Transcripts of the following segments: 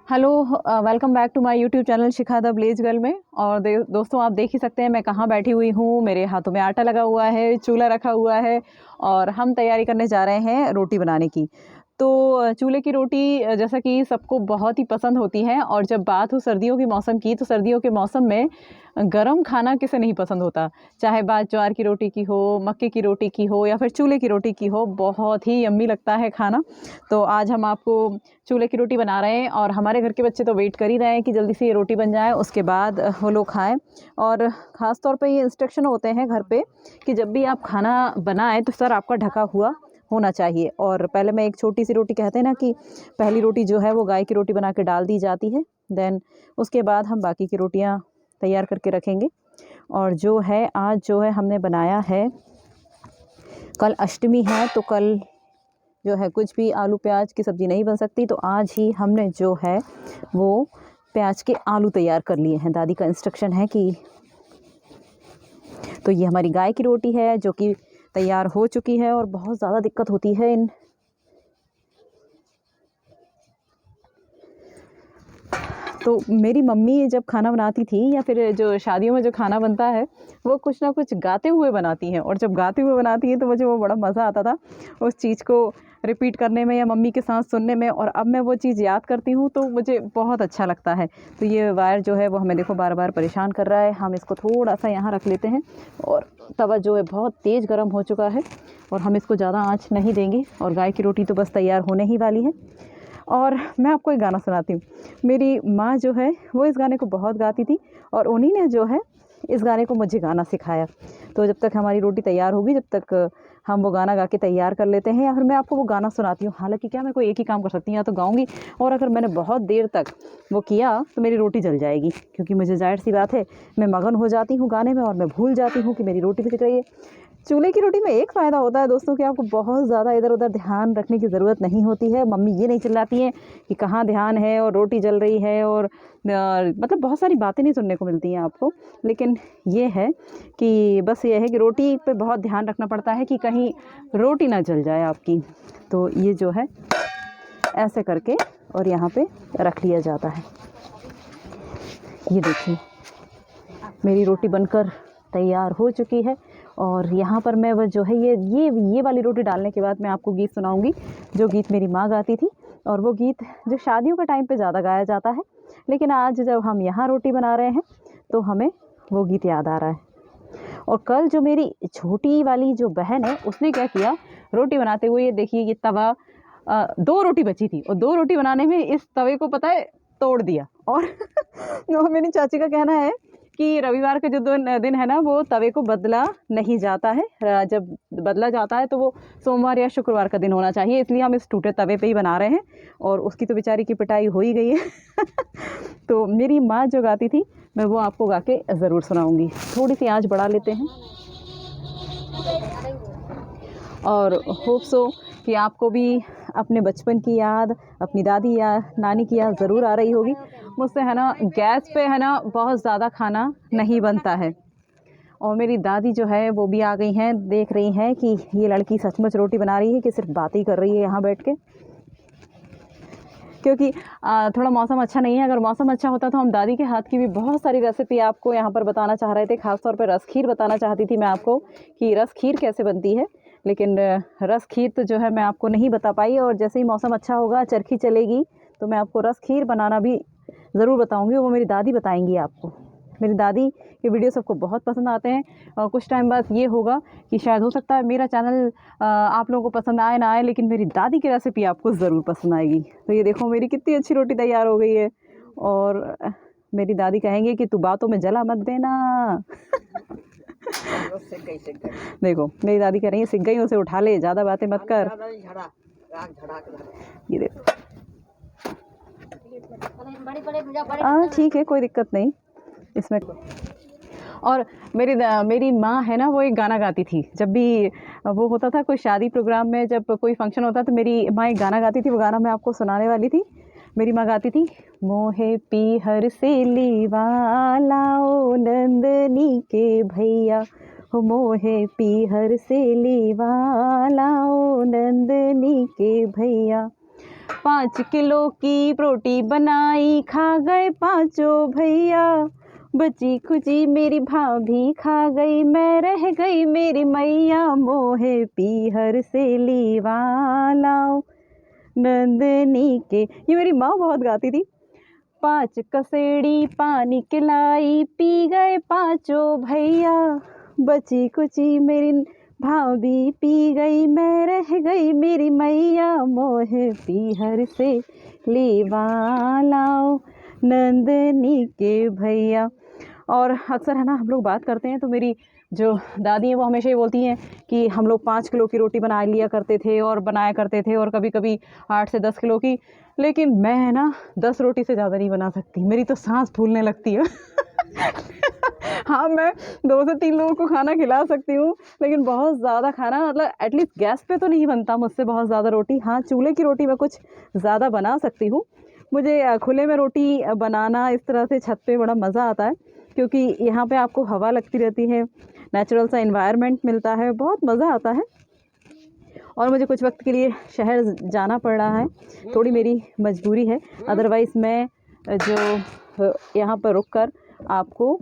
Hello, welcome back to my YouTube channel Shikha the village girl में। और दोस्तों, आप देख ही सकते हैं मैं कहाँ बैठी हुई हूँ। मेरे हाथों में आटा लगा हुआ है, चूल्हा रखा हुआ है और हम तैयारी करने जा रहे हैं रोटी बनाने की। तो चूल्हे की रोटी जैसा कि सबको बहुत ही पसंद होती है। और जब बात हो सर्दियों के मौसम की, तो सर्दियों के मौसम में गरम खाना किसे नहीं पसंद होता। चाहे बात ज्वार की रोटी की हो, मक्के की रोटी की हो या फिर चूल्हे की रोटी की हो, बहुत ही यम्मी लगता है खाना। तो आज हम आपको चूल्हे की रोटी बना रहे हैं और हमारे घर के बच्चे तो वेट कर ही रहे हैं कि जल्दी से ये रोटी बन जाए, उसके बाद वो लोग खाएं। और ख़ास तौर पे ये इंस्ट्रक्शन होते हैं घर पे कि जब भी आप खाना बनाएं तो सर आपका ढका हुआ होना चाहिए। और पहले मैं एक छोटी सी रोटी, कहते हैं ना कि पहली रोटी जो है वो गाय की रोटी बना के डाल दी जाती है, देन उसके बाद हम बाकी की रोटियां तैयार करके रखेंगे। और जो है आज जो है हमने बनाया है, कल अष्टमी है तो कल जो है कुछ भी आलू प्याज की सब्ज़ी नहीं बन सकती, तो आज ही हमने जो है वो प्याज के आलू तैयार कर लिए हैं। दादी का इंस्ट्रक्शन है कि तो ये हमारी गाय की रोटी है जो कि तैयार हो चुकी है। और बहुत ज़्यादा दिक्कत होती है इन तो मेरी मम्मी जब खाना बनाती थी या फिर जो शादियों में जो खाना बनता है वो कुछ ना कुछ गाते हुए बनाती हैं। और जब गाते हुए बनाती हैं तो मुझे वो बड़ा मज़ा आता था उस चीज़ को रिपीट करने में या मम्मी के साथ सुनने में। और अब मैं वो चीज़ याद करती हूँ तो मुझे बहुत अच्छा लगता है। तो ये वायर जो है वो हमें देखो बार बार परेशान कर रहा है। हम इसको थोड़ा सा यहाँ रख लेते हैं। और तवा जो है बहुत तेज़ गर्म हो चुका है और हम इसको ज़्यादा आँच नहीं देंगे। और गाय की रोटी तो बस तैयार होने ही वाली है। और मैं आपको एक गाना सुनाती हूँ। मेरी माँ जो है वो इस गाने को बहुत गाती थी और उन्हीं ने जो है इस गाने को मुझे गाना सिखाया। तो जब तक हमारी रोटी तैयार होगी, जब तक हम वो गाना गा के तैयार कर लेते हैं, या फिर मैं आपको वो गाना सुनाती हूँ। हालांकि क्या मैं कोई एक ही काम कर सकती हूँ, या तो गाऊँगी, और अगर मैंने बहुत देर तक वो किया तो मेरी रोटी जल जाएगी, क्योंकि मुझे जाहिर सी बात है मैं मगन हो जाती हूँ गाने में और मैं भूल जाती हूँ कि मेरी रोटी भी सिक रही है। चूल्हे की रोटी में एक फ़ायदा होता है दोस्तों कि आपको बहुत ज़्यादा इधर उधर ध्यान रखने की ज़रूरत नहीं होती है। मम्मी ये नहीं चिल्लाती हैं कि कहाँ ध्यान है और रोटी जल रही है, और मतलब बहुत सारी बातें नहीं सुनने को मिलती हैं आपको। लेकिन ये है कि बस ये है कि रोटी पे बहुत ध्यान रखना पड़ता है कि कहीं रोटी ना जल जाए आपकी। तो ये जो है ऐसे करके और यहाँ पे रख लिया जाता है। ये देखिए मेरी रोटी बनकर तैयार हो चुकी है। और यहाँ पर मैं वो जो है ये वाली रोटी डालने के बाद मैं आपको गीत सुनाऊंगी, जो गीत मेरी माँ गाती थी। और वो गीत जो शादियों के टाइम पे ज़्यादा गाया जाता है, लेकिन आज जब हम यहाँ रोटी बना रहे हैं तो हमें वो गीत याद आ रहा है। और कल जो मेरी छोटी वाली जो बहन है उसने क्या किया, रोटी बनाते हुए, ये देखिए ये तवा, 2 रोटी बची थी और 2 रोटी बनाने में इस तवे को पता है तोड़ दिया। और मेरी चाची का कहना है कि रविवार का जो दिन है ना, वो तवे को बदला नहीं जाता है। जब बदला जाता है तो वो सोमवार या शुक्रवार का दिन होना चाहिए, इसलिए हम इस टूटे तवे पे ही बना रहे हैं। और उसकी तो बेचारी की पिटाई हो ही गई है। तो मेरी माँ जो गाती थी मैं वो आपको गा के ज़रूर सुनाऊंगी। थोड़ी सी आँच बढ़ा लेते हैं और होप सो कि आपको भी अपने बचपन की याद, अपनी दादी या नानी की याद ज़रूर आ रही होगी। मुझसे है ना गैस पे है ना बहुत ज़्यादा खाना नहीं बनता है। और मेरी दादी जो है वो भी आ गई हैं, देख रही हैं कि ये लड़की सचमुच रोटी बना रही है कि सिर्फ बातें ही कर रही है यहाँ बैठ के। क्योंकि थोड़ा मौसम अच्छा नहीं है। अगर मौसम अच्छा होता तो हम दादी के हाथ की भी बहुत सारी रेसिपी आपको यहाँ पर बताना चाह रहे थे। ख़ास तौर पर रस खीर बताना चाहती थी मैं आपको कि रस खीर कैसे बनती है। लेकिन रस खीर तो जो है मैं आपको नहीं बता पाई। और जैसे ही मौसम अच्छा होगा, चरखी चलेगी, तो मैं आपको रस खीर बनाना भी ज़रूर बताऊँगी। वो मेरी दादी बताएँगी आपको। मेरी दादी के वीडियो सबको बहुत पसंद आते हैं। और कुछ टाइम बाद ये होगा कि शायद हो सकता है मेरा चैनल आप लोगों को पसंद आए ना आए, लेकिन मेरी दादी की रेसिपी आपको ज़रूर पसंद आएगी। तो ये देखो मेरी कितनी अच्छी रोटी तैयार हो गई है। और मेरी दादी कहेंगे कि तू बातों में जला मत देना। देखो मेरी दादी कह रही है सिक गई, उसे उठा ले, ज़्यादा बातें मत कर। ये देखो ठीक है, कोई दिक्कत नहीं इसमें। और मेरी माँ है ना, वो एक गाना गाती थी जब भी वो होता था कोई शादी प्रोग्राम में, जब कोई फंक्शन होता तो मेरी माँ एक गाना गाती थी। वो गाना मैं आपको सुनाने वाली थी। मेरी माँ गाती थी, मोहे पीहर से लीवाला ओ नंदनी के भैया, हो मोहे पीहर से लीवाला ओ नंदनी के भैया, 5 किलो की रोटी बनाई, खा गए पाँचों भैया। बची खुची मेरी भाभी खा गई, मैं रह गई मेरी मैया। मोहे पीहर से लीवा लाओ, नंदनी के। ये मेरी माँ बहुत गाती थी। 5 कसेड़ी पानी खिलाई, पी गए पाँचों भैया। बची कुची मेरी भाभी पी गई, मैं रह गई मेरी मैया। मोहे पीहर से लीवा लाओ, नंदनी के भैया। और अक्सर है ना, हम लोग बात करते हैं तो मेरी जो दादी हैं वो हमेशा ये बोलती हैं कि हम लोग 5 किलो की रोटी बना लिया करते थे और बनाया करते थे, और कभी कभी 8 से 10 किलो की। लेकिन मैं है ना 10 रोटी से ज़्यादा नहीं बना सकती, मेरी तो सांस फूलने लगती है। हाँ, मैं 2 से 3 लोगों को खाना खिला सकती हूँ, लेकिन बहुत ज़्यादा खाना, मतलब एटलीस्ट गैस पे तो नहीं बनता मुझसे बहुत ज़्यादा रोटी। हाँ, चूल्हे की रोटी मैं कुछ ज़्यादा बना सकती हूँ। मुझे खुले में रोटी बनाना, इस तरह से छत पे बड़ा मज़ा आता है, क्योंकि यहाँ पे आपको हवा लगती रहती है, नेचुरल सा एनवायरनमेंट मिलता है, बहुत मज़ा आता है। और मुझे कुछ वक्त के लिए शहर जाना पड़ रहा है, थोड़ी मेरी मजबूरी है। अदरवाइज़ मैं जो यहाँ पर रुक कर आपको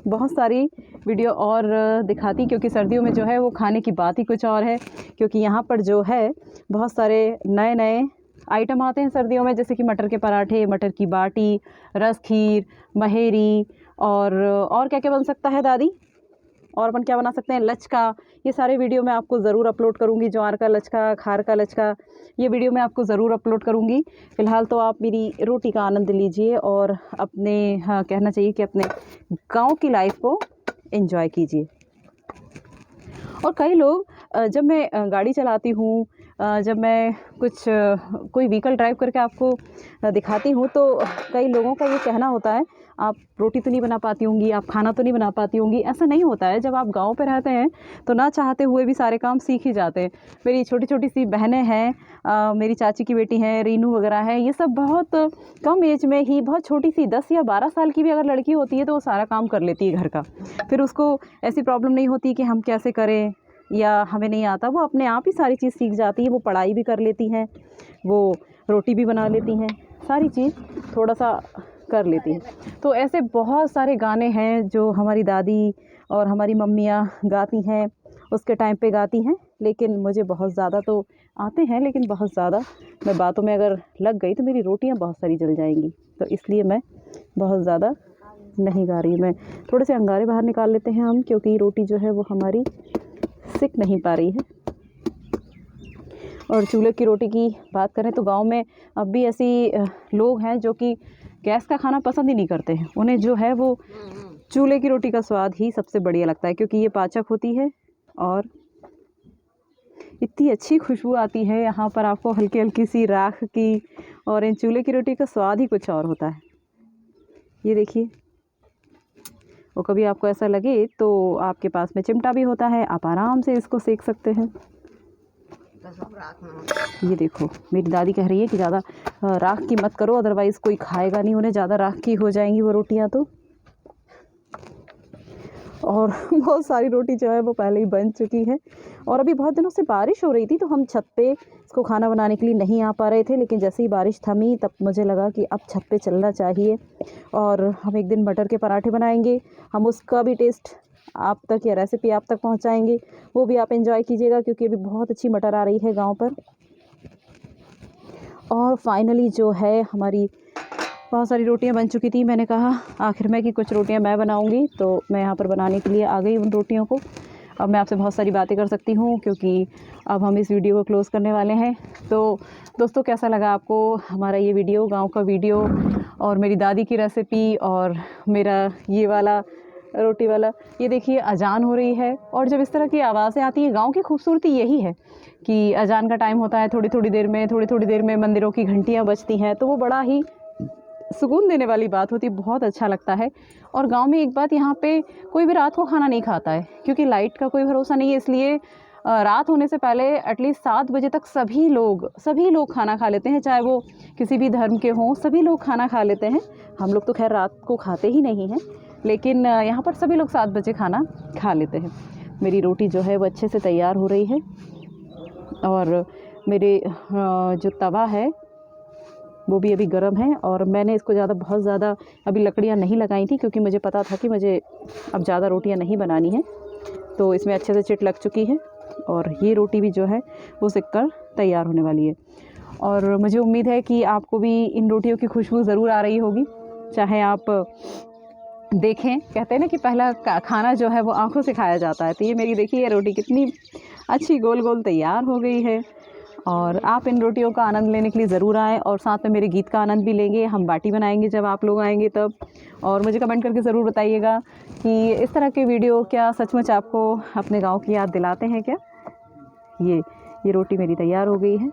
बहुत सारी वीडियो और दिखाती, क्योंकि सर्दियों में जो है वो खाने की बात ही कुछ और है। क्योंकि यहाँ पर जो है बहुत सारे नए नए आइटम आते हैं सर्दियों में, जैसे कि मटर के पराठे, मटर की बाटी, रस खीर, महेरी, और क्या क्या बन सकता है दादी, और अपन क्या बना सकते हैं, लचका। ये सारे वीडियो मैं आपको ज़रूर अपलोड करूँगी। ज्वार का लचका, खार का लचका, ये वीडियो मैं आपको ज़रूर अपलोड करूँगी। फ़िलहाल तो आप मेरी रोटी का आनंद लीजिए और अपने, हाँ कहना चाहिए कि अपने गांव की लाइफ को एंजॉय कीजिए। और कई लोग, जब मैं गाड़ी चलाती हूँ, जब मैं कोई व्हीकल ड्राइव करके आपको दिखाती हूँ, तो कई लोगों का ये कहना होता है, आप रोटी तो नहीं बना पाती होंगी, आप खाना तो नहीं बना पाती होंगी। ऐसा नहीं होता है। जब आप गांव पे रहते हैं तो ना चाहते हुए भी सारे काम सीख ही जाते हैं। मेरी छोटी छोटी सी बहनें हैं, मेरी चाची की बेटी हैं, रीनू वगैरह है, ये सब बहुत कम एज में ही, बहुत छोटी सी 10 या 12 साल की भी अगर लड़की होती है तो वो सारा काम कर लेती है घर का। फिर उसको ऐसी प्रॉब्लम नहीं होती कि हम कैसे करें या हमें नहीं आता, वो अपने आप ही सारी चीज़ सीख जाती है। वो पढ़ाई भी कर लेती हैं, वो रोटी भी बना लेती हैं, सारी चीज़ थोड़ा सा कर लेती हैं। तो ऐसे बहुत सारे गाने हैं जो हमारी दादी और हमारी मम्मियाँ गाती हैं, उसके टाइम पे गाती हैं। लेकिन मुझे बहुत ज़्यादा तो आते हैं, लेकिन बहुत ज़्यादा मैं बातों में अगर लग गई तो मेरी रोटियां बहुत सारी जल जाएंगी, तो इसलिए मैं बहुत ज़्यादा नहीं गा रही। मैं थोड़े से अंगारे बाहर निकाल लेते हैं हम, क्योंकि रोटी जो है वो हमारी सिक नहीं पा रही है। और चूल्हे की रोटी की बात करें तो गांव में अब भी ऐसी लोग हैं जो कि गैस का खाना पसंद ही नहीं करते हैं। उन्हें जो है वो चूल्हे की रोटी का स्वाद ही सबसे बढ़िया लगता है, क्योंकि ये पाचक होती है और इतनी अच्छी खुशबू आती है यहाँ पर आपको, हल्की हल्की सी राख की। और इन चूल्हे की रोटी का स्वाद ही कुछ और होता है। ये देखिए, और कभी आपको ऐसा लगे तो आपके पास में चिमटा भी होता है, आप आराम से इसको सेक सकते हैं। ये देखो, मेरी दादी कह रही है कि ज़्यादा राख की मत करो, अदरवाइज़ कोई खाएगा नहीं, उन्हें ज़्यादा राख की हो जाएंगी वो रोटियां तो। और बहुत सारी रोटी जो है वो पहले ही बन चुकी है। और अभी बहुत दिनों से बारिश हो रही थी, तो हम छत पे इसको खाना बनाने के लिए नहीं आ पा रहे थे। लेकिन जैसे ही बारिश थमी तब मुझे लगा कि अब छत पे चलना चाहिए, और हम एक दिन मटर के पराठे बनाएंगे। हम उसका भी टेस्ट आप तक, या रेसिपी आप तक पहुंचाएंगे, वो भी आप एंजॉय कीजिएगा, क्योंकि अभी बहुत अच्छी मटर आ रही है गांव पर। और फाइनली जो है हमारी बहुत सारी रोटियां बन चुकी थी। मैंने कहा आखिर में कि कुछ रोटियां मैं बनाऊंगी, तो मैं यहाँ पर बनाने के लिए आ गई उन रोटियों को। अब मैं आपसे बहुत सारी बातें कर सकती हूँ, क्योंकि अब हम इस वीडियो को क्लोज़ करने वाले हैं। तो दोस्तों, कैसा लगा आपको हमारा ये वीडियो, गांव का वीडियो, और मेरी दादी की रेसिपी, और मेरा ये वाला रोटी वाला। ये देखिए, अजान हो रही है, और जब इस तरह की आवाज़ें आती हैं, गांव की खूबसूरती यही है कि अजान का टाइम होता है, थोड़ी थोड़ी देर में मंदिरों की घंटियाँ बजती हैं, तो वो बड़ा ही सुकून देने वाली बात होती है, बहुत अच्छा लगता है। और गांव में एक बात, यहाँ पे कोई भी रात को खाना नहीं खाता है, क्योंकि लाइट का कोई भरोसा नहीं है। इसलिए रात होने से पहले एटलीस्ट 7 बजे तक सभी लोग खाना खा लेते हैं, चाहे वो किसी भी धर्म के हों, सभी लोग खाना खा लेते हैं। हम लोग तो खैर रात को खाते ही नहीं हैं, लेकिन यहाँ पर सभी लोग 7 बजे खाना खा लेते हैं। मेरी रोटी जो है वो अच्छे से तैयार हो रही है, और मेरे जो तवा है वो भी अभी गर्म है। और मैंने इसको बहुत ज़्यादा अभी लकड़ियाँ नहीं लगाई थी, क्योंकि मुझे पता था कि मुझे अब ज़्यादा रोटियाँ नहीं बनानी हैं। तो इसमें अच्छे से चिट लग चुकी है और ये रोटी भी जो है वो सिक कर तैयार होने वाली है। और मुझे उम्मीद है कि आपको भी इन रोटियों की खुशबू ज़रूर आ रही होगी। चाहे आप देखें, कहते हैं ना कि पहला खाना जो है वो आँखों से खाया जाता है। तो ये मेरी देखिए ये रोटी कितनी अच्छी गोल गोल तैयार हो गई है। और आप इन रोटियों का आनंद लेने के लिए ज़रूर आएँ और साथ में मेरे गीत का आनंद भी लेंगे। हम बाटी बनाएंगे जब आप लोग आएंगे तब। और मुझे कमेंट करके ज़रूर बताइएगा कि इस तरह के वीडियो क्या सचमुच आपको अपने गांव की याद दिलाते हैं क्या। ये रोटी मेरी तैयार हो गई है।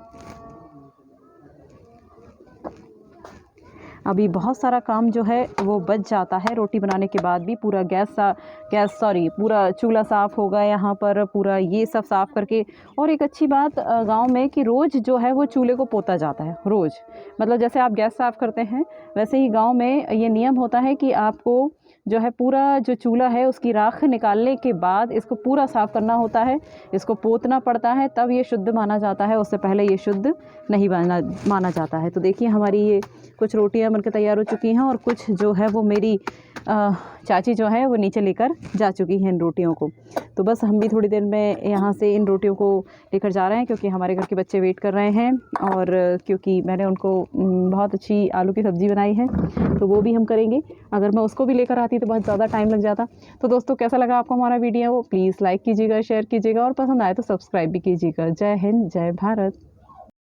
अभी बहुत सारा काम जो है वो बच जाता है रोटी बनाने के बाद भी। पूरा पूरा चूल्हा साफ़ होगा यहाँ पर, पूरा ये सब साफ़ करके। और एक अच्छी बात गांव में कि रोज़ जो है वो चूल्हे को पोता जाता है। रोज़ मतलब जैसे आप गैस साफ़ करते हैं वैसे ही गांव में ये नियम होता है कि आपको जो है पूरा जो चूल्हा है उसकी राख निकालने के बाद इसको पूरा साफ़ करना होता है, इसको पोतना पड़ता है, तब ये शुद्ध माना जाता है। उससे पहले ये शुद्ध नहीं माना जाता है। तो देखिए हमारी ये कुछ रोटियां बनकर तैयार हो चुकी हैं और कुछ जो है वो मेरी चाची जो है वो नीचे लेकर जा चुकी हैं इन रोटियों को। तो बस हम भी थोड़ी देर में यहाँ से इन रोटियों को लेकर जा रहे हैं, क्योंकि हमारे घर के बच्चे वेट कर रहे हैं। और क्योंकि मैंने उनको बहुत अच्छी आलू की सब्ज़ी बनाई है तो वो भी हम करेंगे। अगर मैं उसको भी लेकर आती तो बहुत ज़्यादा टाइम लग जाता। तो दोस्तों कैसा लगा आपको हमारा वीडियो? प्लीज़ लाइक कीजिएगा, शेयर कीजिएगा और पसंद आए तो सब्सक्राइब भी कीजिएगा। जय हिंद, जय भारत।